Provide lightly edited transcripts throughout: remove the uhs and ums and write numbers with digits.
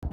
Okay,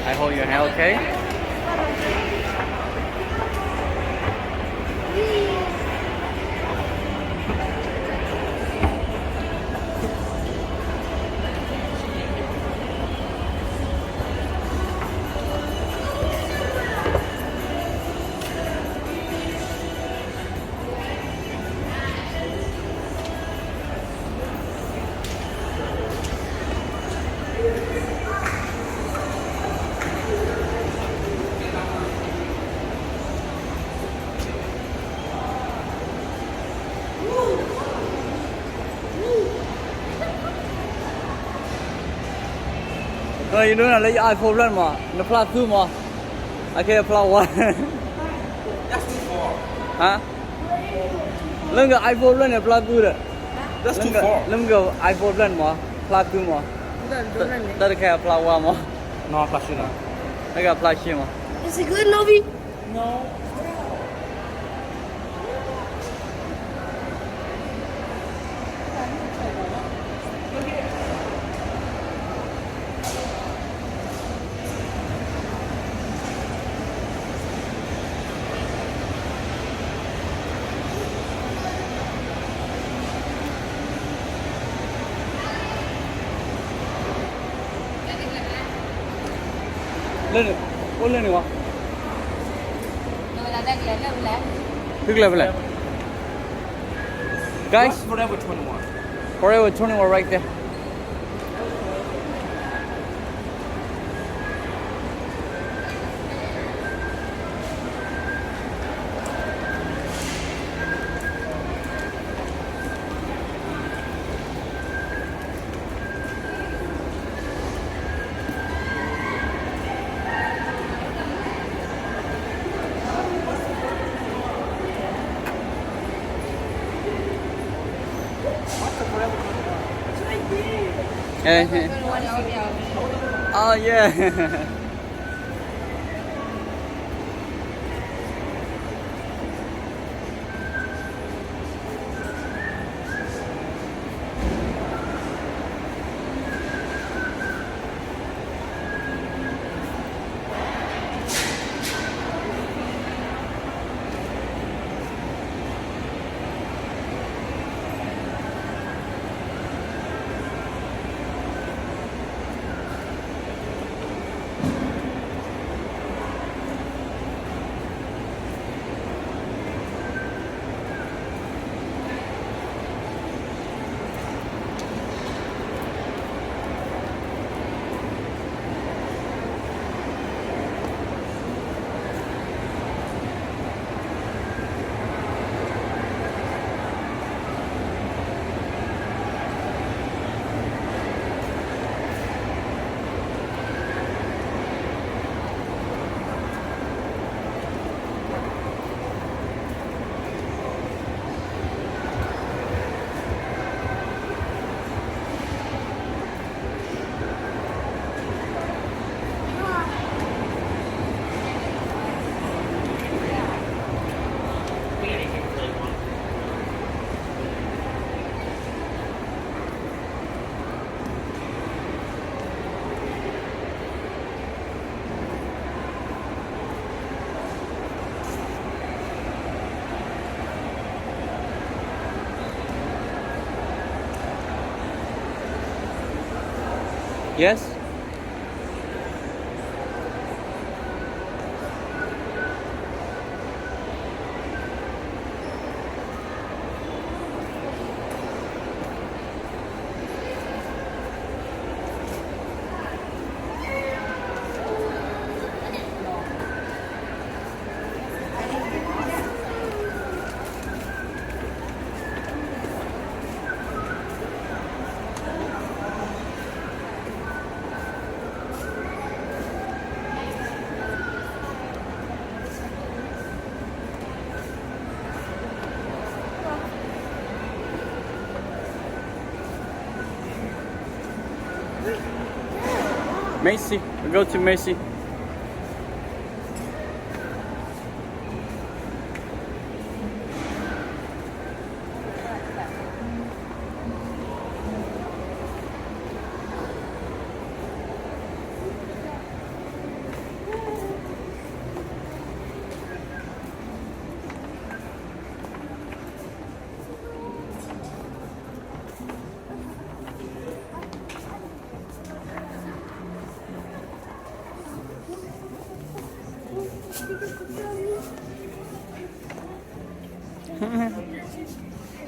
I hold your hand, okay? No, you know, let your iPhone run more. The plus 2 more. Okay, plus 1. That's too far. Hả? Lên cái iPhone lên là plus 2 đấy. That's too Lên cái iPhone lên mà plus 2 mà. Đó là cái plus 1 mà. No, I'm flashing now. Đây cái plus 2 mà. Is it good, Novi? No. Lên được. Ôn lên được không? Rồi là đang lên. Thức level này. Guys, What's Forever 21? Forever 21 right there. Hey. Oh yeah. Yes. Macy. We go to Macy.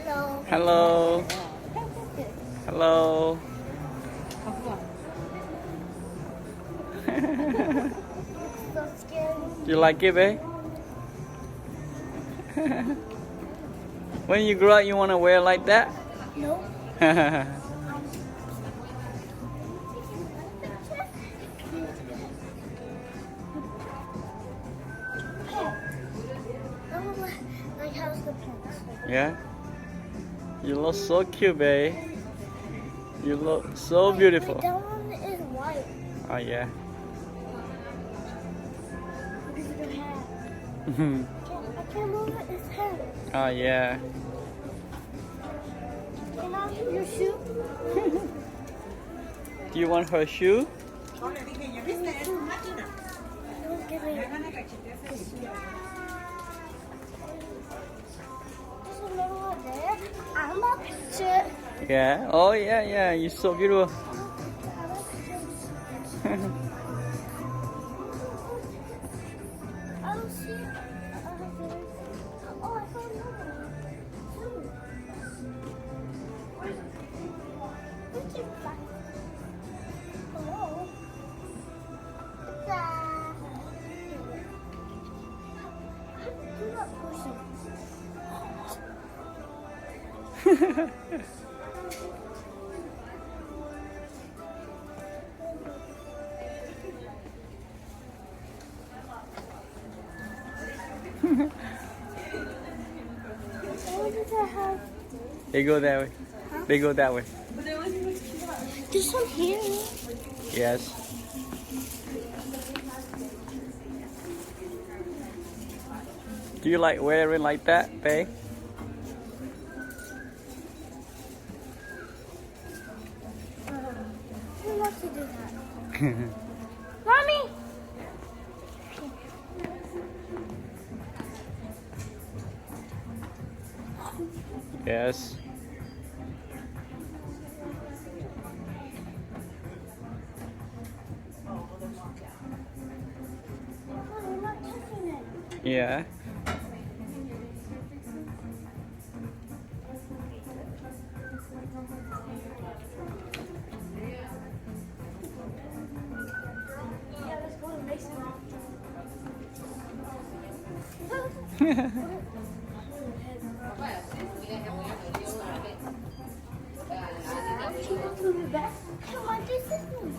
Hello. Hello. Hello. So scary. You like it, babe? When you grow up, you want to wear like that? No. Like how's the pants? Yeah. You look so cute, babe. You look so beautiful. Wait, that one is white. Oh yeah. Look at the hat. I can't move it. It's head. Oh yeah. Can I have your shoe? Do you want her shoe? Don't give me this one. There's another one there. I'm a picture. Yeah. Oh yeah, yeah. You're so beautiful. Oh, see. Oh, I found another one. Where's your back? Hello? Do not push it. What does that have? They go that way. They go that way. There's some here. Yes. Do you like wearing like that, babe? Who wants to do that? Mommy! Yes. Oh, you're not touching it. Yeah. Yeah, let's go to Mason.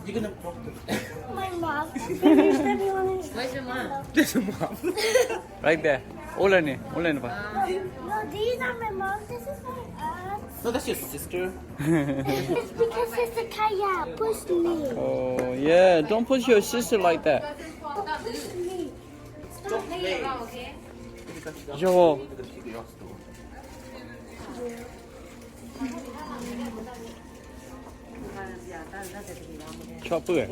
You're gonna pop it. My mom. You're stepping on his. Where's your mom? There's a mom. Right there. Ulan pa. No, these are my mom. This is my aunt. No, that's your sister. It's because it's a kayak. Push me. Oh yeah. Don't push your sister like that. Push me. Stop playing around, okay? Yo. Chopper.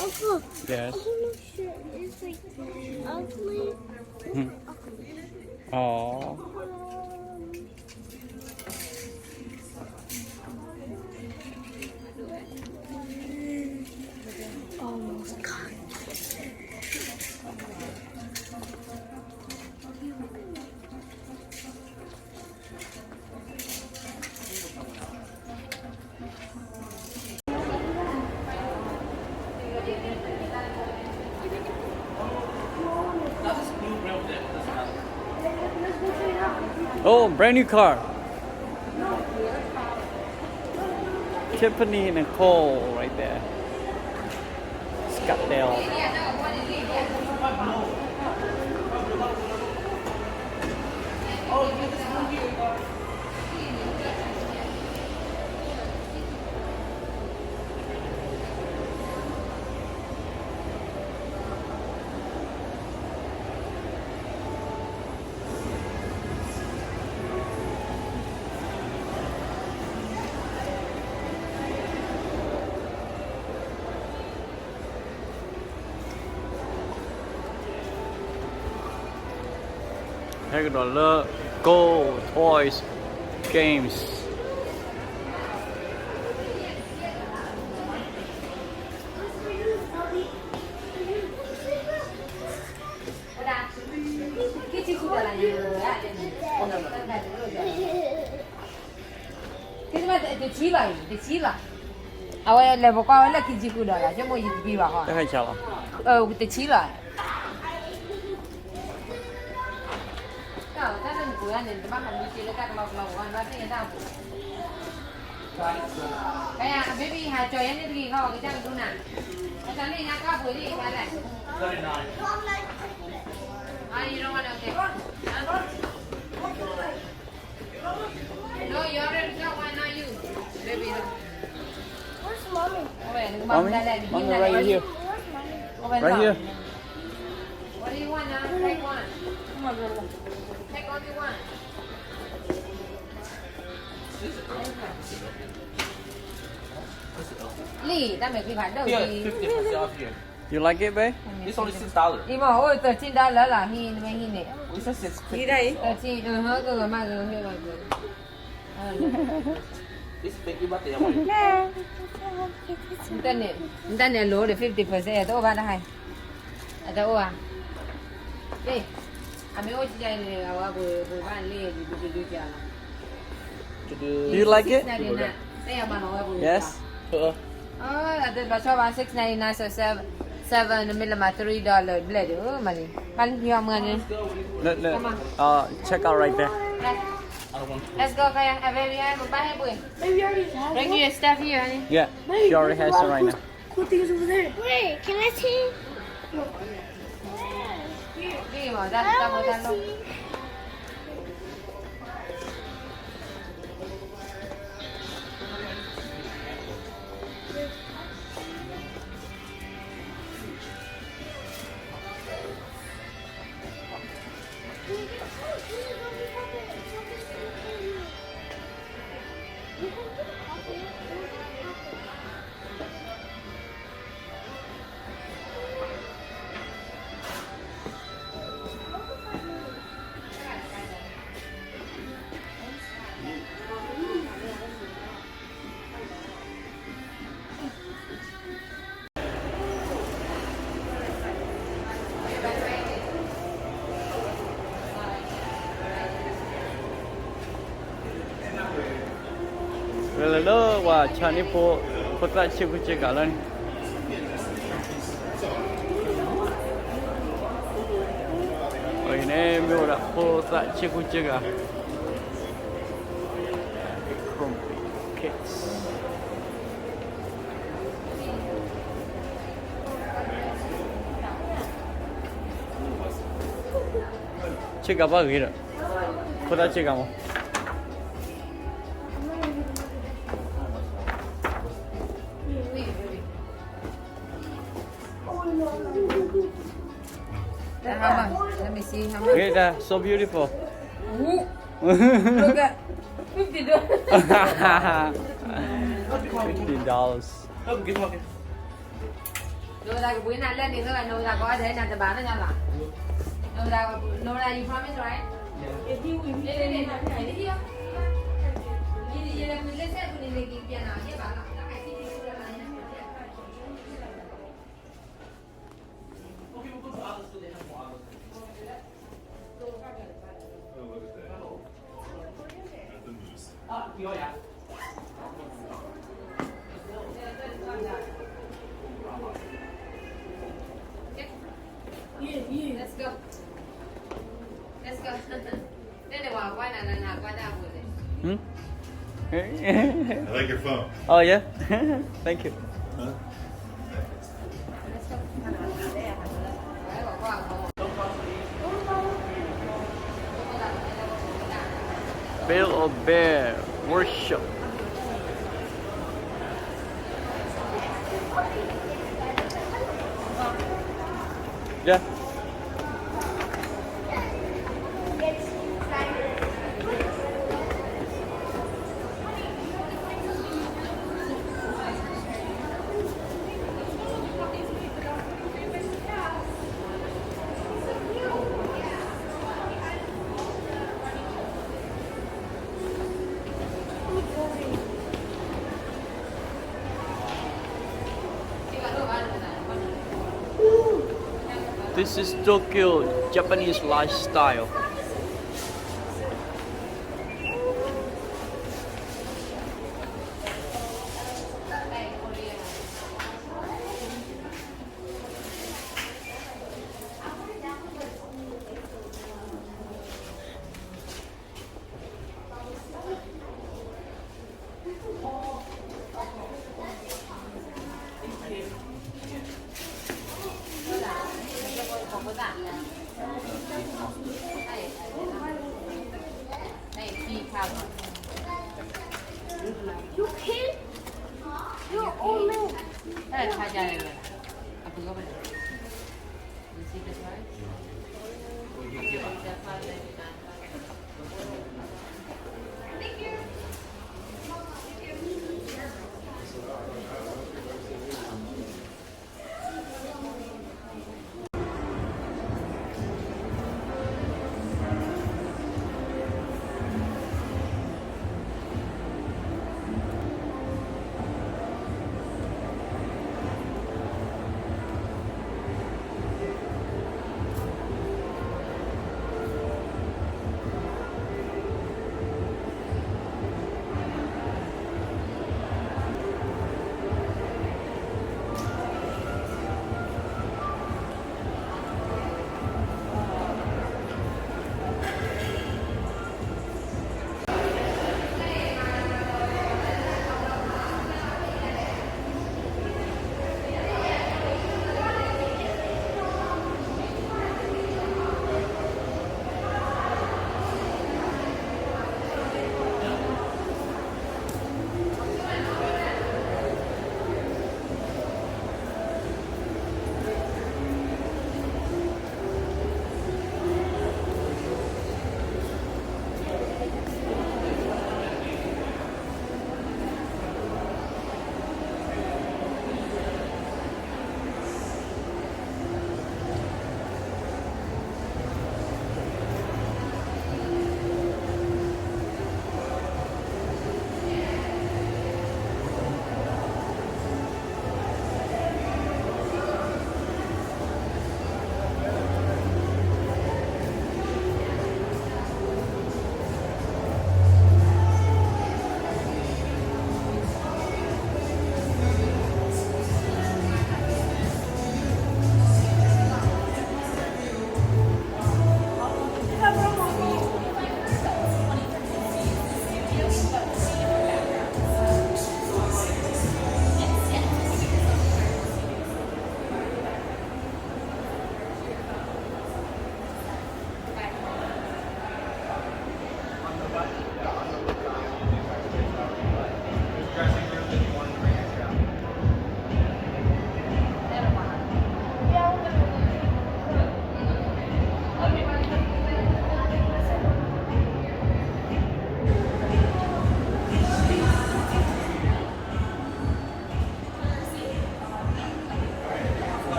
Uncle. Yes. I don't know shit. It's like ugly. Hmm. Ugly. Oh. Almost gone. Oh, brand new car. Tiffany and Cole right there. Scottsdale. $100 Go Toys Games. Cái mà để chí là. À level qua là cái gì cũng đó là, chứ mỗi gì bị vào hả? Cái chào. Để chí là. Cái này của anh nên bác mình đi chơi các lọc anh bác thấy sao? Cái baby hai chơi anh đi không cái trang đúng nè. Cái trang này nhá các buổi đi cái này. You don't want to okay. No, you already got one, not you. Baby. Where's mommy? Mommy, mommy right here. Right here. What do you want now? Take one. Come on, girl. Take all you want. Lee, that makes me hard. Here, 50% off here. You like it, babe? It's only $6. Đi mà ôi $13 là hi nè. We said 6. Đi đây. 13 hả cơ mà cơ hiểu rồi. This big but they want. Internet lỗ để 50% to ba hai. Ada o à. Đi. Ami o chi dai ne awa bo ban le du ja la. Do you like it? Yes. Ada ba cho ba $6.99 so 7 mm $3 blade. Oh money. Ban hiyo mga ni. Check out right there. Let's go kaya. Baby, I'm buying boy. Maybe already has Bring one. your stuff here, honey. Yeah, she already has it right now. Cool things over there. Wait, can I see? Đi mà I ra don't ra want ra to luôn. see. Hello, wa chani po pota chiku chikalan. Oi ne miura pota chiku chika. Grumpy kids. Chika ba gira. Pota chika mo. How much? Let me see how much. Great, so beautiful. Look at $50. $15. Oh, give me. Nô ra buổi nay lên thì thôi là nô ra có thể nào để bán nó nha là. Nô ra you promise right? Ah, ja, ja. Let's go. Let's go. Đây là quả quay là quay ra vừa rồi. Hmm? I like your phone. Oh yeah. Thank you. Huh? Đấy, quả quả của Build a bear workshop. Yeah. This is Tokyo Japanese lifestyle. đây khi khao You kid? You're old man. đây là khai ra này rồi à vừa có bên này you see this right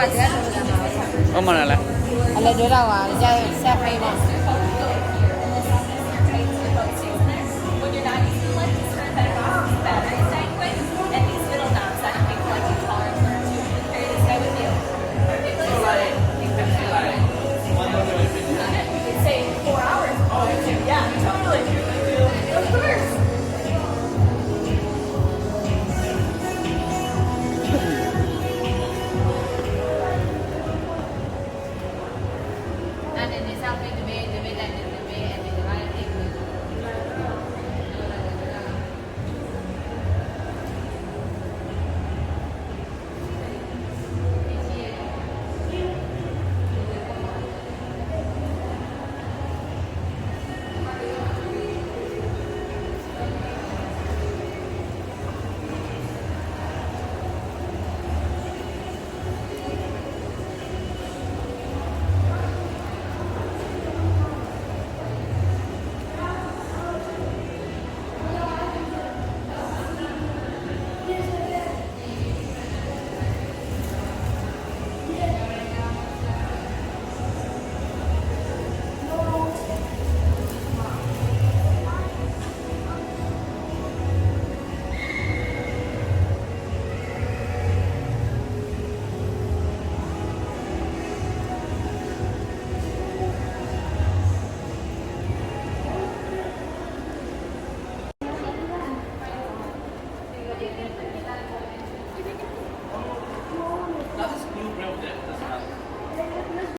ပတ်တယ်လို့ပြောတာ ဟုတ်မှန်လား အဲ့လေတော့ဟာကြာဆက်ဖိုင်နေ